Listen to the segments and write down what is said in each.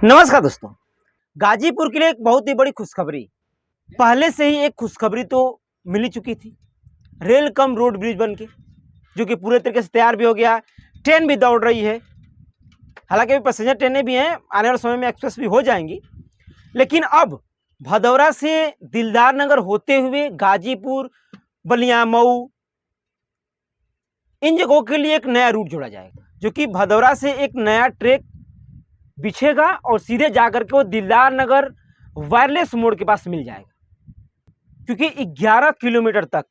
नमस्कार दोस्तों। गाजीपुर के लिए एक बहुत ही बड़ी खुशखबरी। पहले से ही एक खुशखबरी तो मिल ही चुकी थी, रेल कम रोड ब्रिज बन के, जो कि पूरे तरीके से तैयार भी हो गया। ट्रेन भी दौड़ रही है, हालांकि अभी पैसेंजर ट्रेनें भी हैं, आने वाले समय में एक्सप्रेस भी हो जाएंगी। लेकिन अब भदौरा से दिलदार नगर होते हुए गाजीपुर, बलिया, मऊ, इन जगहों के लिए एक नया रूट जोड़ा जाएगा, जो कि भदौरा से एक नया ट्रैक बिछेगा और सीधे जाकर के वो दिलदार नगर वायरलेस मोड़ के पास मिल जाएगा। क्योंकि 11 किलोमीटर तक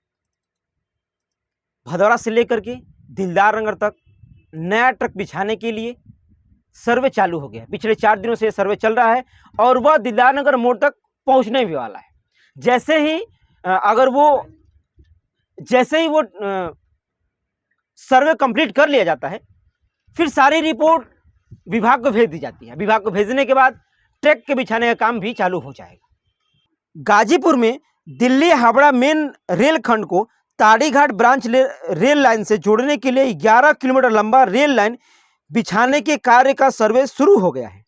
भदौरा से लेकर के दिलदार नगर तक नया ट्रक बिछाने के लिए सर्वे चालू हो गया। पिछले 4 दिनों से सर्वे चल रहा है और वह दिलदार नगर मोड़ तक पहुंचने भी वाला है। जैसे ही वो सर्वे कंप्लीट कर लिया जाता है, फिर सारी रिपोर्ट विभाग को भेज दी जाती है। विभाग को भेजने के बाद ट्रैक के बिछाने का काम भी चालू हो जाएगा। गाजीपुर में दिल्ली हावड़ा मेन रेल खंड को ताड़ीघाट ब्रांच रेल लाइन से जोड़ने के लिए 11 किलोमीटर लंबा रेल लाइन बिछाने के कार्य का सर्वे शुरू हो गया है।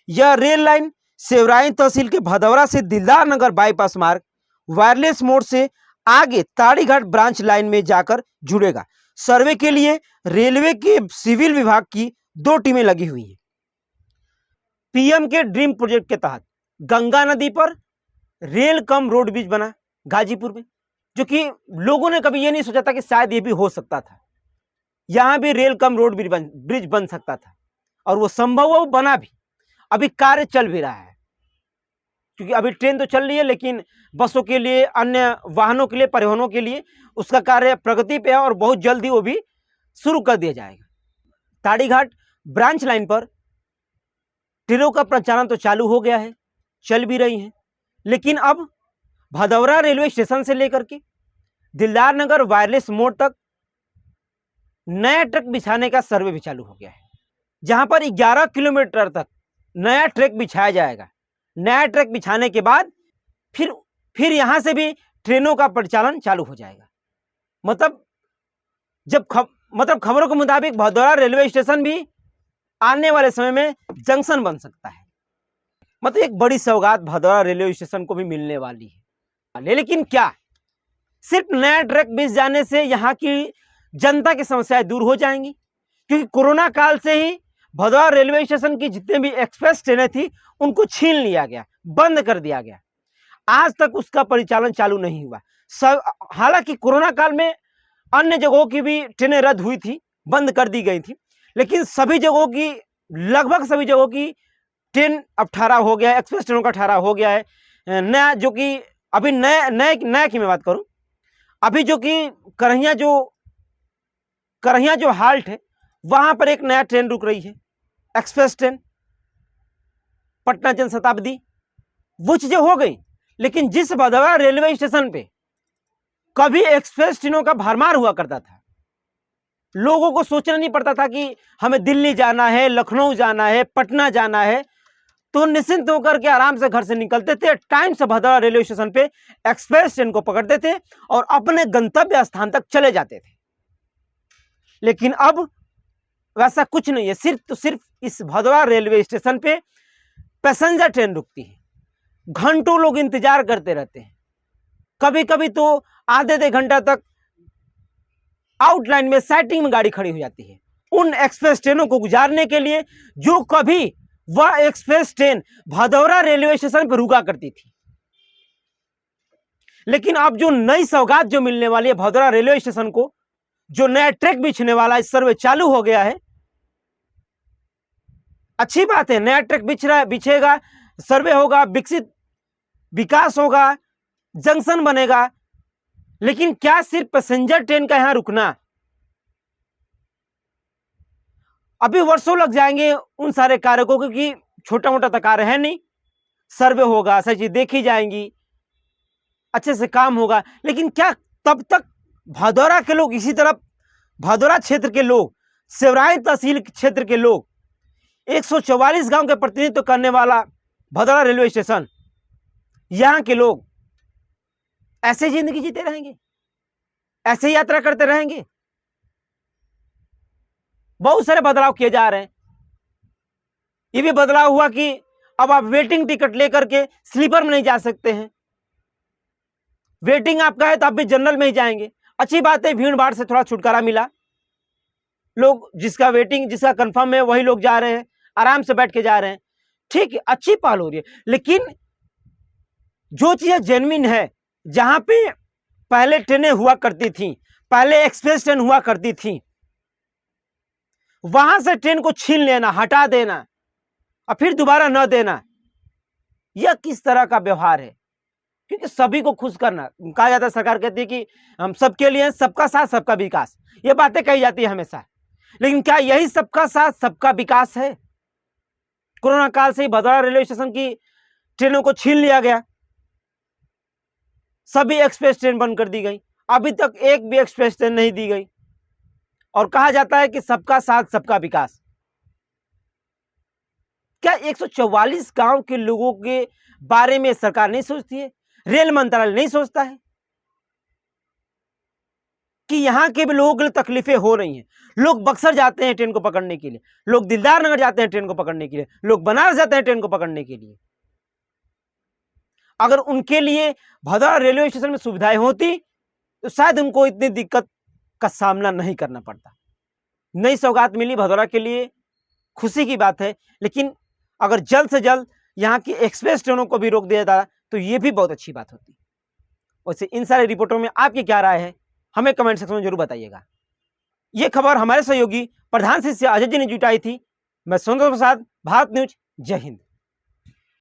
यह रेल लाइन सेवराइन तहसील के भदौरा से दिलदार नगर बाईपास मार्ग वायरलेस मोड़ से आगे ताड़ीघाट ब्रांच लाइन में जाकर जुड़ेगा। सर्वे के लिए रेलवे के सिविल विभाग की 2 टीमें लगी हुई हैं। पीएम के ड्रीम प्रोजेक्ट के तहत गंगा नदी पर रेल कम रोड ब्रिज बना गाजीपुर में, जो कि लोगों ने कभी ये नहीं सोचा था कि शायद ये भी हो सकता था, यहां भी रेल कम रोड ब्रिज बन सकता था। और वो संभव हो, बना भी। अभी कार्य चल भी रहा है, क्योंकि अभी ट्रेन तो चल रही है, लेकिन बसों के लिए, अन्य वाहनों के लिए, परिवहनों के लिए उसका कार्य प्रगति पे है और बहुत जल्दी वो भी शुरू कर दिया जाएगा। ताड़ीघाट ब्रांच लाइन पर ट्रेनों का प्रचालन तो चालू हो गया है, चल भी रही हैं, लेकिन अब भदौरा रेलवे स्टेशन से लेकर के दिलदार नगर वायरलेस मोड़ तक नया ट्रैक बिछाने का सर्वे भी चालू हो गया है, जहां पर 11 किलोमीटर तक नया ट्रैक बिछाया जाएगा। नया ट्रैक बिछाने के बाद फिर यहां से भी ट्रेनों का परिचालन चालू हो जाएगा। मतलब खबरों के मुताबिक भदौरा रेलवे स्टेशन भी आने वाले समय में जंक्शन बन सकता है। मतलब एक बड़ी सौगात भदौरा रेलवे स्टेशन को भी मिलने वाली है। लेकिन क्या सिर्फ नया ट्रैक बिछ जाने से यहाँ की जनता की समस्याएं दूर हो जाएंगी? क्योंकि कोरोना काल से ही भदौरा रेलवे स्टेशन की जितने भी एक्सप्रेस ट्रेनें थी उनको छीन लिया गया, बंद कर दिया गया। आज तक उसका परिचालन चालू नहीं हुआ। हालांकि कोरोना काल में अन्य जगहों की भी ट्रेनें रद्द हुई थी, बंद कर दी गई थी, लेकिन लगभग सभी जगहों की ट्रेन अब ठहरा हो गया है। एक्सप्रेस ट्रेनों का ठहरा हो गया है। नया जो कि अभी नया की मैं बात करूं, अभी जो कि करहिया जो हाल्ट है, वहां पर एक नया ट्रेन रुक रही है, एक्सप्रेस ट्रेन पटना जनशताब्दी। वो चीजें हो गई, लेकिन जिस भदौरा रेलवे स्टेशन पे कभी एक्सप्रेस ट्रेनों का भरमार हुआ करता था, लोगों को सोचना नहीं पड़ता था कि हमें दिल्ली जाना है, लखनऊ जाना है, पटना जाना है, तो निश्चिंत होकर के आराम से घर से निकलते थे, टाइम से भदौरा रेलवे स्टेशन पे एक्सप्रेस ट्रेन को पकड़ते थे और अपने गंतव्य स्थान तक चले जाते थे। लेकिन अब वैसा कुछ नहीं है। सिर्फ इस भदौरा रेलवे स्टेशन पे पैसेंजर ट्रेन रुकती है, घंटों लोग इंतजार करते रहते हैं। कभी कभी तो आधे घंटा तक आउटलाइन में साइटिंग में गाड़ी खड़ी हो जाती है उन एक्सप्रेस ट्रेनों को गुजारने के लिए, जो कभी वह express train Bhadaura railway station पर रुका करती थी। लेकिन अब जो नई सौगात जो मिलने वाली है भदौरा रेलवे स्टेशन को, जो नया ट्रैक बिछने वाला है, सर्वे चालू हो गया है, अच्छी बात है। नया ट्रैक बिछेगा, सर्वे होगा, विकास होगा, जंक्शन बनेगा। लेकिन क्या सिर्फ पैसेंजर ट्रेन का यहां रुकना? अभी वर्षों लग जाएंगे उन सारे कार्यों को, क्योंकि छोटा मोटा तो कार्य है नहीं। सर्वे होगा, सारी चीज देखी जाएंगी, अच्छे से काम होगा। लेकिन क्या तब तक भदौरा के लोग, इसी तरफ भदौरा क्षेत्र के लोग, सेवराइन तहसील क्षेत्र के लोग, 144 गांव के प्रतिनिधित्व करने वाला भदौरा रेलवे स्टेशन, यहां के लोग ऐसे जिंदगी जीते रहेंगे, ऐसे यात्रा करते रहेंगे? बहुत सारे बदलाव किए जा रहे हैं। ये भी बदलाव हुआ कि अब आप वेटिंग टिकट लेकर के स्लीपर में नहीं जा सकते हैं, वेटिंग आपका है तो आप भी जनरल में ही जाएंगे। अच्छी बात है, भीड़ भाड़ से थोड़ा छुटकारा मिला, लोग जिसका वेटिंग जिसका कंफर्म है वही लोग जा रहे हैं, आराम से बैठ के जा रहे हैं, ठीक है, अच्छी पहल हो रही है। लेकिन जो चीजें जेन्युइन है, जहां पे पहले ट्रेनें हुआ करती थी, पहले एक्सप्रेस ट्रेन हुआ करती थी, वहां से ट्रेन को छीन लेना, हटा देना और फिर दोबारा न देना, यह किस तरह का व्यवहार है? क्योंकि सभी को खुश करना कहा जाता है, सरकार कहती है कि हम सबके लिए, सबका साथ सबका विकास, ये बातें कही जाती है हमेशा, लेकिन क्या यही सबका साथ सबका विकास है? कोरोना काल से ही भदौरा रेलवे स्टेशन की ट्रेनों को छीन लिया गया, सभी एक्सप्रेस ट्रेन बंद कर दी गई, अभी तक एक भी एक्सप्रेस ट्रेन नहीं दी गई, और कहा जाता है कि सबका साथ सबका विकास। क्या 144 गांव के लोगों के बारे में सरकार नहीं सोचती है? रेल मंत्रालय नहीं सोचता है कि यहां के भी लोगों के लिए तकलीफें हो रही हैं? लोग बक्सर जाते हैं ट्रेन को पकड़ने के लिए, लोग दिलदार नगर जाते हैं ट्रेन को पकड़ने के लिए, लोग बनारस जाते हैं ट्रेन को पकड़ने के लिए। अगर उनके लिए भदौरा रेलवे स्टेशन में सुविधाएं होती तो शायद उनको इतनी दिक्कत का सामना नहीं करना पड़ता। नई सौगात मिली भदौरा के लिए, खुशी की बात है, लेकिन अगर जल्द से जल्द यहाँ की एक्सप्रेस ट्रेनों को भी रोक दिया जाता तो ये भी बहुत अच्छी बात होती। वैसे इन सारे रिपोर्टों में आपकी क्या राय है, हमें कमेंट सेक्शन में जरूर बताइएगा। ये खबर हमारे सहयोगी प्रधान शिष्य अजय जी ने जुटाई थी। मैं सुरेंद्र प्रसाद, भारत न्यूज, जय हिंद।